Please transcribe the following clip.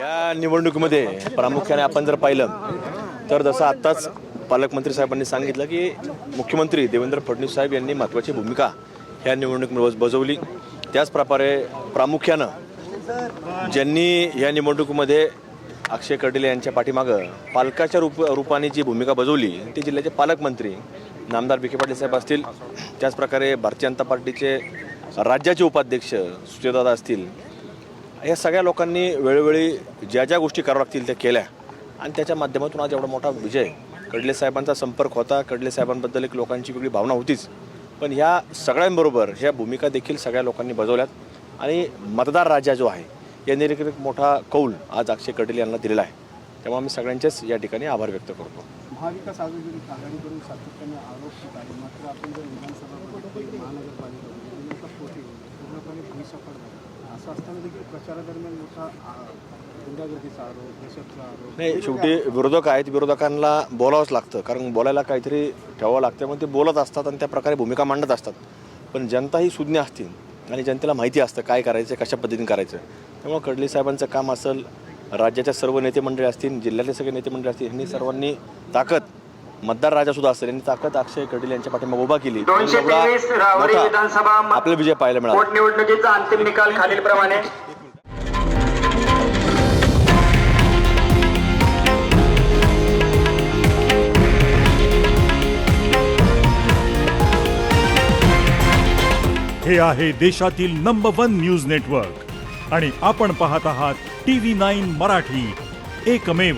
या निवडणुकीमध्ये प्रामुख्याने आपण जर पाहिलं तर जसं आत्ताच पालकमंत्री साहेबांनी सांगितलं की मुख्यमंत्री देवेंद्र फडणवीस साहेब यांनी महत्त्वाची भूमिका ह्या निवडणुकीमध्ये बजावली। त्याचप्रकारे प्रामुख्यानं ज्यांनी या निवडणुकीमध्ये अक्षय कर्डिले यांच्या पाठीमागं पालकाच्या रूपाने जी भूमिका बजावली ती जिल्ह्याचे पालकमंत्री नामदार विखे पाटील साहेब असतील, त्याचप्रकारे भारतीय जनता पार्टीचे राज्याचे उपाध्यक्ष सुचेदादा असतील, या सगळ्या लोकांनी वेळोवेळी ज्या ज्या गोष्टी कराव्या लागतील त्या केल्या आणि त्याच्या माध्यमातून आज एवढा मोठा विजय। कर्डिले साहेबांचा संपर्क होता, कर्डिले साहेबांबद्दल एक लोकांची वेगळी भावना होतीच, पण ह्या सगळ्यांबरोबर ह्या भूमिका देखील सगळ्या लोकांनी बजावल्यात आणि मतदार राजा जो आहे यांनी एक मोठा कौल आज अक्षय कर्डिले यांना दिलेला आहे। त्यामुळे आम्ही सगळ्यांचेच या ठिकाणी आभार व्यक्त करतो। महाविकास आघाडीकडून सातत्याने आरोप होत आहे, मात्र आपण जर विधानसभा महानगरपालिका पूर्णपणे भूमिसफल झाला असं असताना देखील प्रचारादरम्यान मोठा गुंडागर्दीचा आरोप, दहशतचा आरोप। नाही, शेवटी विरोधक आहेत, विरोधकांना बोलावंच लागतं, कारण बोलायला काहीतरी ठेवावं लागतं, मग ते बोलत असतात आणि त्या प्रकारे भूमिका मांडत असतात। पण जनता ही सुज्ञ असतील आणि जनतेला माहिती असतं काय करायचं, कशा पद्धतीने करायचं। त्यामुळे कर्डिले साहेबांचं काम असेल, राज्याच्या सर्व नेते मंडळी असतील, जिल्ह्यातले सगळे नेते मंडळी असतील, यांनी सर्वांनी ताकद, मतदार राजा सुद्धा असेल, यांनी ताकद अक्षय कर्डिले यांच्या पाठीमागे उभा केली। आपल्याला विजय पाहायला मिळाला। निवडणुकीचा अंतिम निकाल खालीलप्रमाणे। हे आहे देशातील नंबर 1 न्यूज नेटवर्क आणि आपण पाहत आहात TV9 मराठी, एकमेव।